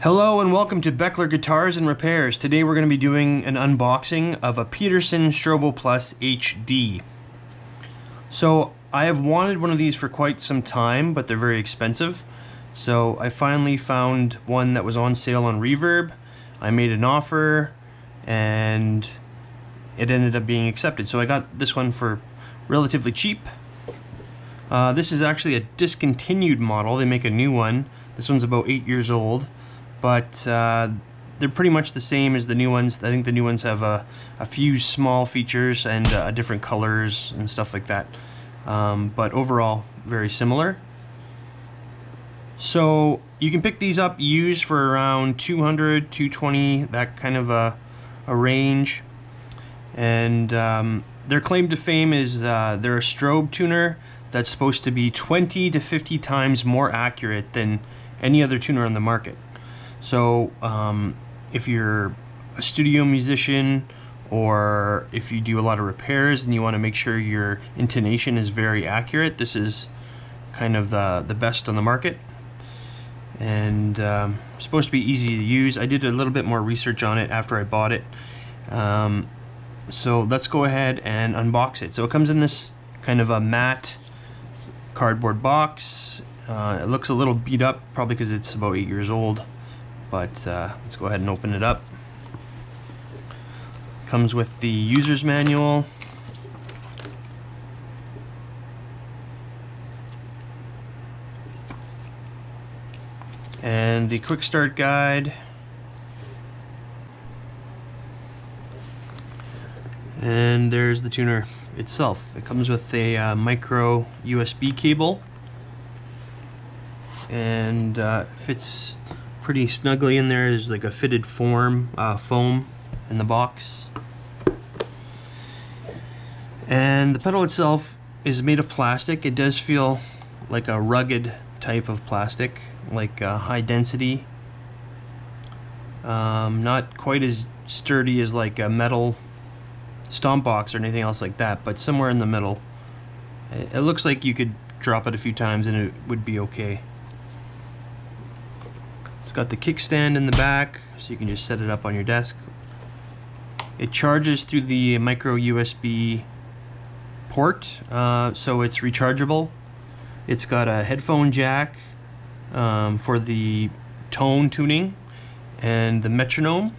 Hello and welcome to Beckler Guitars and Repairs. Today we're going to be doing an unboxing of a Peterson StroboPlusHD. So I have wanted one of these for quite some time, but they're very expensive. So I finally found one that was on sale on Reverb. I made an offer and it ended up being accepted. So I got this one for relatively cheap. This is actually a discontinued model. They make a new one. This one's about 8 years old. But they're pretty much the same as the new ones. I think the new ones have a few small features and different colors and stuff like that. But overall, very similar. So you can pick these up used for around $200, $220, that kind of a range. And their claim to fame is they're a strobe tuner that's supposed to be 20 to 50 times more accurate than any other tuner on the market. So if you're a studio musician or if you do a lot of repairs and you want to make sure your intonation is very accurate, this is kind of the best on the market. And supposed to be easy to use. I did a little bit more research on it after I bought it. So let's go ahead and unbox it. So it comes in this kind of a matte cardboard box. It looks a little beat up, probably because it's about 8 years old. But let's go ahead and open it up. Comes with the user's manual. And the quick start guide. And there's the tuner itself. It comes with a micro USB cable. And fits pretty snugly in there. There's like a fitted foam in the box. And the pedal itself is made of plastic. It does feel like a rugged type of plastic, like high density. Not quite as sturdy as like a metal stomp box or anything else like that, but somewhere in the middle. It looks like you could drop it a few times and it would be okay. It's got the kickstand in the back, so you can just set it up on your desk. It charges through the micro USB port, so it's rechargeable. It's got a headphone jack for the tone tuning and the metronome.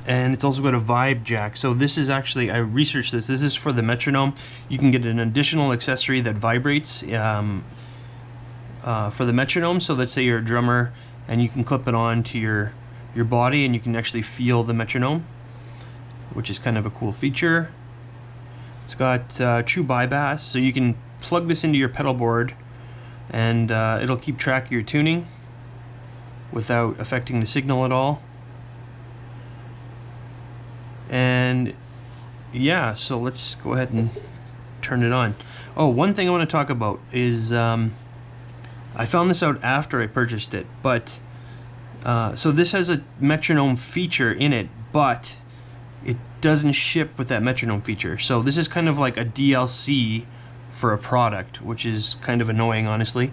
And it's also got a vibe jack. So this is actually, I researched this, this is for the metronome. You can get an additional accessory that vibrates for the metronome. So let's say you're a drummer and you can clip it on to your body and you can actually feel the metronome, which is kind of a cool feature. It's got true bypass, so you can plug this into your pedal board and it'll keep track of your tuning without affecting the signal at all. And yeah, so let's go ahead and turn it on. Oh, one thing I want to talk about is I found this out after I purchased it, but so this has a metronome feature in it, but it doesn't ship with that metronome feature. So this is kind of like a DLC for a product, which is kind of annoying, honestly.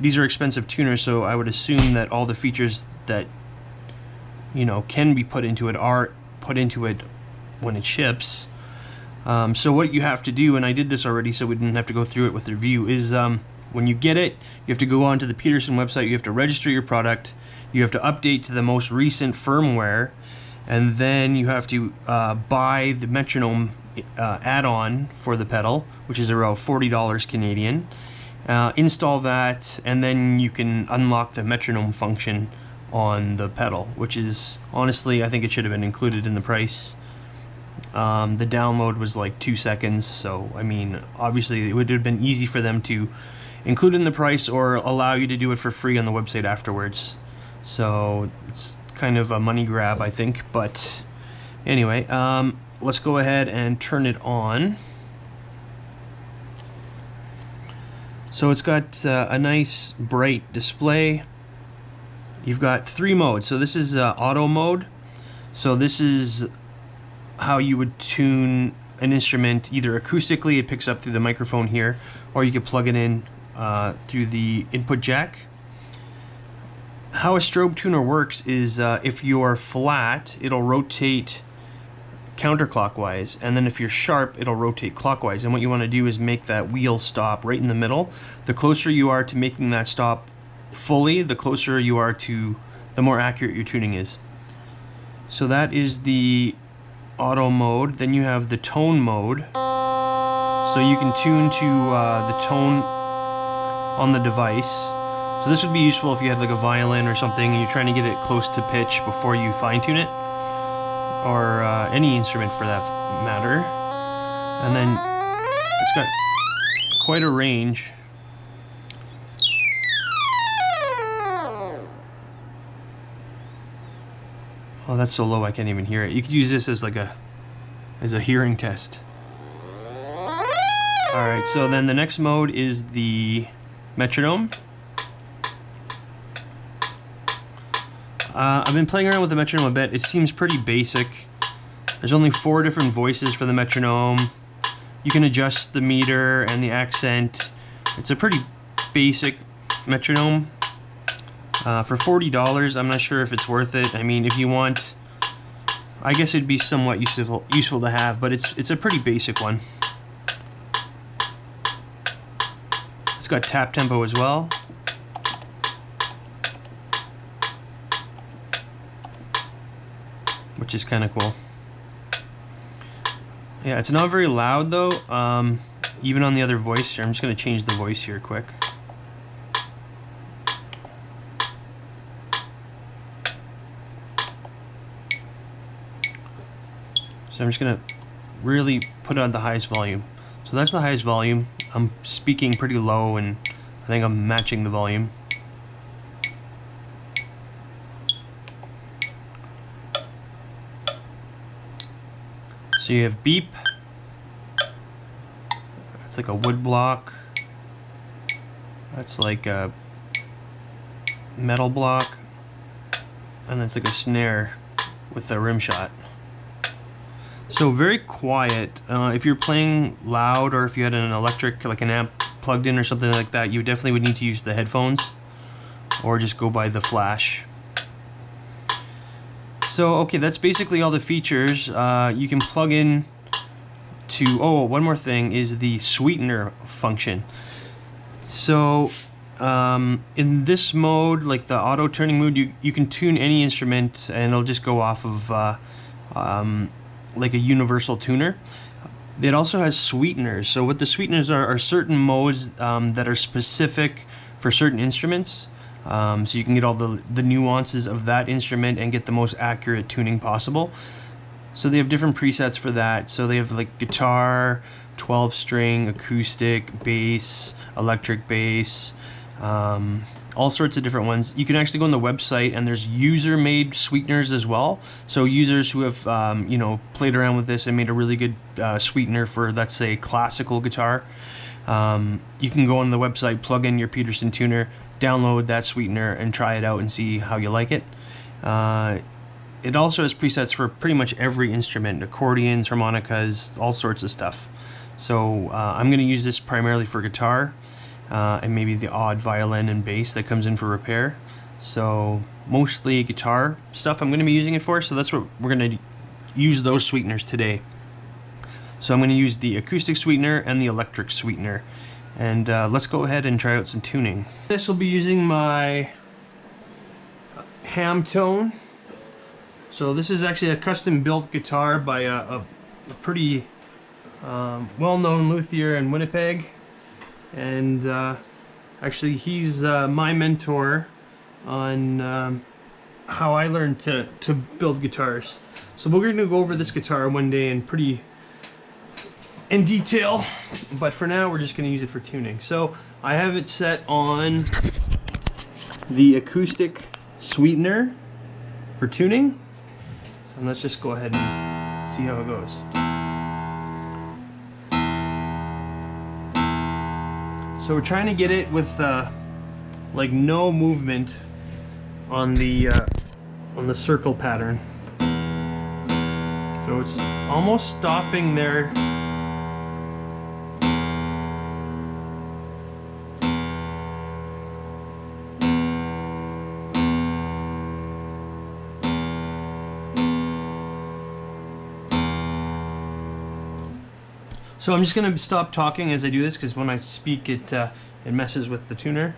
These are expensive tuners, so I would assume that all the features that can be put into it are put into it when it ships. So what you have to do, and I did this already so we didn't have to go through it with the review, is when you get it, you have to go onto the Peterson website, you have to register your product, you have to update to the most recent firmware, and then you have to buy the metronome add-on for the pedal, which is around $40 Canadian. Install that, and then you can unlock the metronome function on the pedal, which is, honestly, I think it should have been included in the price. The download was like 2 seconds, so I mean, obviously it would have been easy for them to include in the price or allow you to do it for free on the website afterwards. So it's kind of a money grab, I think. But anyway, let's go ahead and turn it on. So it's got a nice bright display. You've got 3 modes. So this is auto mode. So this is how you would tune an instrument, either acoustically, it picks up through the microphone here, or you could plug it in through the input jack. how a strobe tuner works is if you're flat, it'll rotate counterclockwise, and then if you're sharp, it'll rotate clockwise. And what you want to do is make that wheel stop right in the middle. The closer you are to making that stop fully, the closer you are to the more accurate your tuning is. So that is the auto mode. Then you have the tone mode. So you can tune to the tone on the device. So this would be useful if you had like a violin or something and you're trying to get it close to pitch before you fine tune it, or any instrument for that matter. And then it's got quite a range. Oh, that's so low I can't even hear it. You could use this as like a hearing test. Alright, so then the next mode is the metronome. I've been playing around with the metronome a bit. It seems pretty basic. There's only 4 different voices for the metronome. You can adjust the meter and the accent. It's a pretty basic metronome. For $40, I'm not sure if it's worth it. I mean, if you want, I guess it'd be somewhat useful to have, but it's a pretty basic one. It's got tap tempo as well. Which is kind of cool. Yeah, it's not very loud though, even on the other voice here. I'm just going to change the voice here quick. So I'm just going to really put it on the highest volume. So that's the highest volume. I'm speaking pretty low and I think I'm matching the volume. So you have beep. That's like a wood block. That's like a metal block. And that's like a snare with a rim shot. So very quiet. If you're playing loud, or if you had an electric, like an amp plugged in or something like that, you definitely would need to use the headphones or just go by the flash. So okay, that's basically all the features. You can plug in to, oh, one more thing is the sweetener function. So in this mode, like the auto tuning mode, you can tune any instrument and it'll just go off of like a universal tuner. It also has sweeteners. So what the sweeteners are certain modes that are specific for certain instruments. So you can get all the nuances of that instrument and get the most accurate tuning possible. So they have different presets for that. So they have like guitar, 12-string, acoustic, bass, electric bass, all sorts of different ones. You can actually go on the website and there's user-made sweeteners as well. So users who have you know, played around with this and made a really good sweetener for, let's say, classical guitar. You can go on the website, plug in your Peterson tuner, download that sweetener and try it out and see how you like it. It also has presets for pretty much every instrument, accordions, harmonicas, all sorts of stuff. So I'm going to use this primarily for guitar and maybe the odd violin and bass that comes in for repair. So mostly guitar stuff I'm going to be using it for, so that's what we're going to use, those sweeteners today. So I'm going to use the acoustic sweetener and the electric sweetener. And let's go ahead and try out some tuning. This will be using my ham tone. So this is actually a custom built guitar by a pretty well-known luthier in Winnipeg. And actually he's my mentor on how I learned to build guitars. So we're going to go over this guitar one day in detail, but for now we're just going to use it for tuning. So I have it set on the acoustic sweetener for tuning, and let's just go ahead and see how it goes. So we're trying to get it with like no movement on the circle pattern. So it's almost stopping there. So I'm just going to stop talking as I do this, because when I speak it messes with the tuner.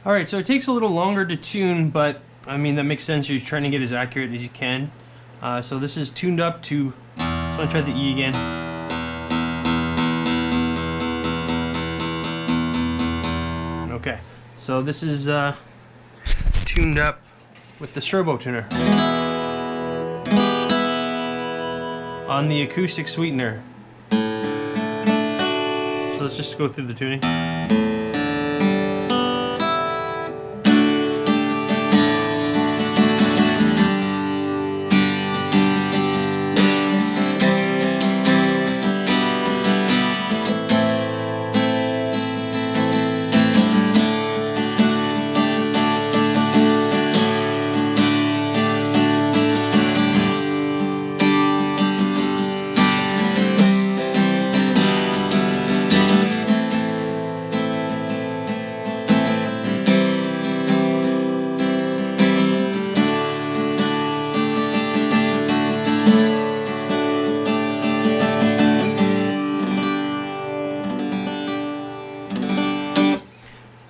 Alright, so it takes a little longer to tune, but I mean that makes sense. You're trying to get as accurate as you can. So this is tuned up to, so I'm going to try the E again. Okay, so this is tuned up with the Strobo tuner on the acoustic sweetener. So let's just go through the tuning.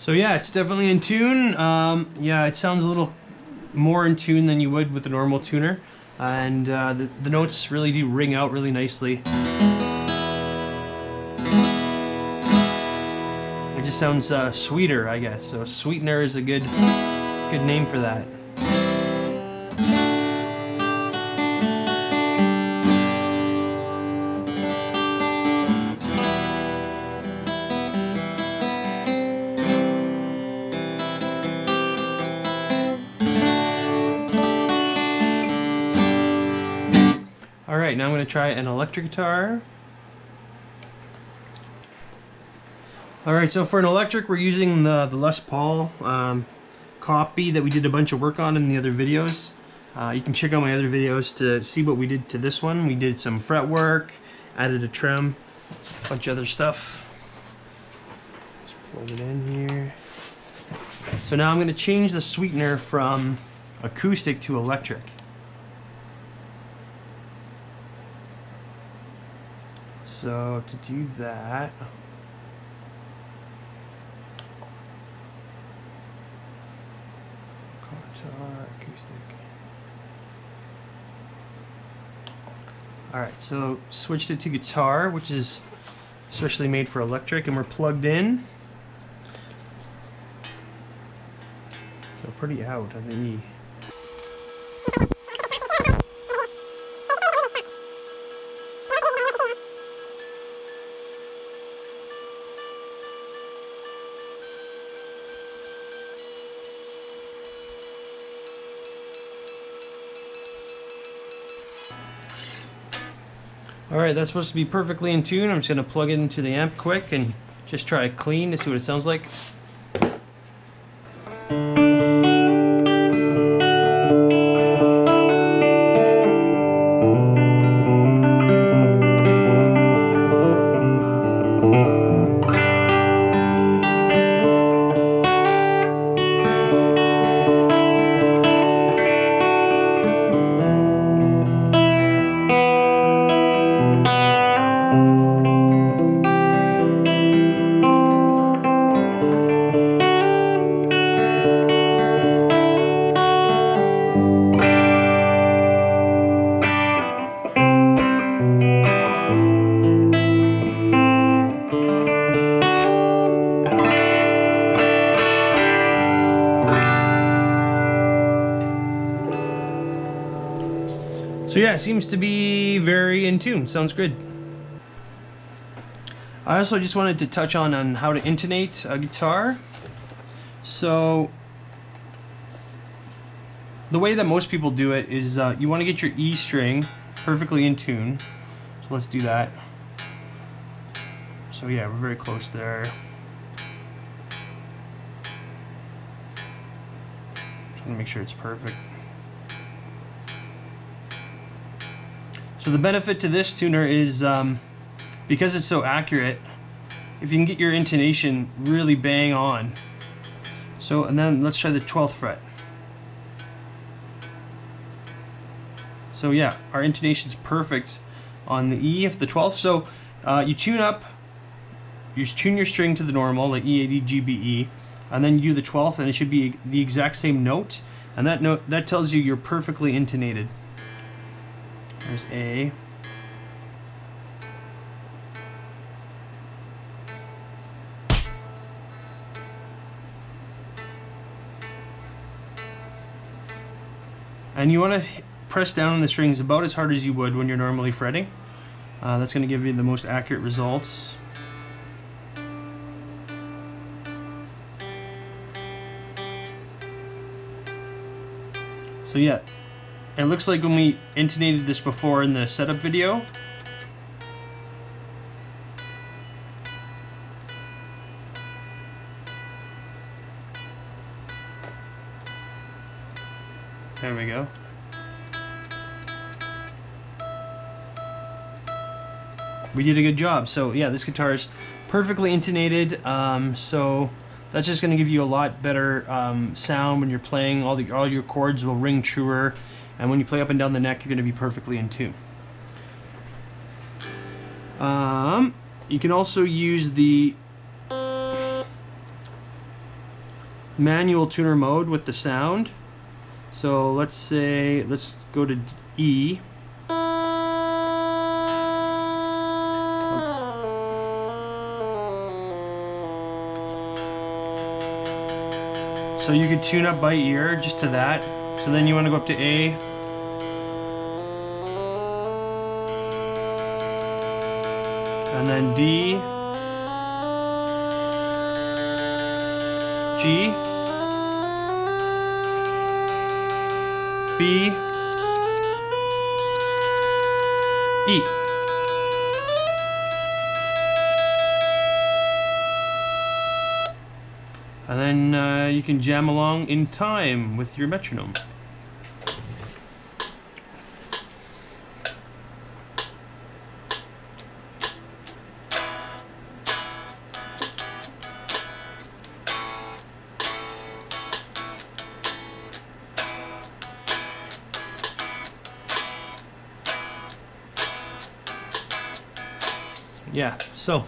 So yeah, it's definitely in tune. Yeah, it sounds a little more in tune than you would with a normal tuner. And the notes really do ring out really nicely. It just sounds sweeter, I guess. So sweetener is a good name for that. Alright, now I'm going to try an electric guitar. Alright, so for an electric we're using the Les Paul copy that we did a bunch of work on in the other videos. You can check out my other videos to see what we did to this one. We did some fret work, added a trem, a bunch of other stuff. Just plug it in here. So now I'm going to change the sweetener from acoustic to electric. So to do that, guitar, acoustic. Alright, so switched it to guitar, which is especially made for electric, and we're plugged in. So pretty out on the E. Alright, that's supposed to be perfectly in tune. I'm just going to plug it into the amp quick and just try it clean to see what it sounds like. So yeah, it seems to be very in tune. Sounds good. I also just wanted to touch on how to intonate a guitar. So the way that most people do it is you want to get your E string perfectly in tune. So let's do that. So yeah, we're very close there. Just want to make sure it's perfect. So the benefit to this tuner is because it's so accurate, if you can get your intonation really bang on. So, and then let's try the 12th fret. So yeah, our intonation's perfect on the E of the 12th. So you tune your string to the normal, like E, A, D, G, B, E, and then you do the 12th, and it should be the exact same note. And that note, that tells you you're perfectly intonated. There's A. And you want to press down on the strings about as hard as you would when you're normally fretting. That's going to give you the most accurate results. So yeah, it looks like when we intonated this before in the setup video. There we go. We did a good job. So yeah, this guitar is perfectly intonated. So that's just going to give you a lot better sound when you're playing. All your chords will ring truer, and when you play up and down the neck, you're going to be perfectly in tune. You can also use the manual tuner mode with the sound. So let's go to E. So you can tune up by ear just to that. So then you want to go up to A. And then D. G. B. E. And then you can jam along in time with your metronome. Yeah, so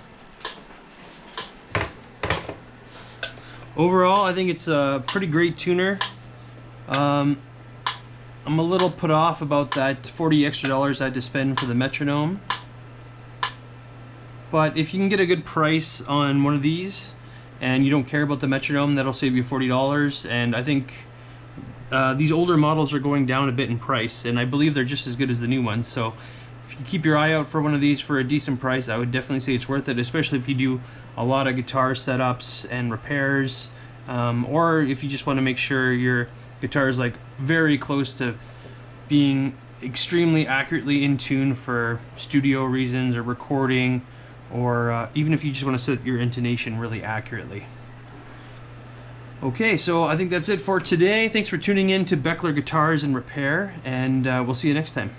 overall, I think it's a pretty great tuner. I'm a little put off about that $40 extra I had to spend for the metronome. But if you can get a good price on one of these and you don't care about the metronome, that'll save you $40. And I think these older models are going down a bit in price, and I believe they're just as good as the new ones. So if you keep your eye out for one of these for a decent price, I would definitely say it's worth it, especially if you do a lot of guitar setups and repairs, or if you just want to make sure your guitar is like very close to being extremely accurately in tune for studio reasons or recording, or even if you just want to set your intonation really accurately. Okay, so I think that's it for today. Thanks for tuning in to Beckler Guitars and Repair, and we'll see you next time.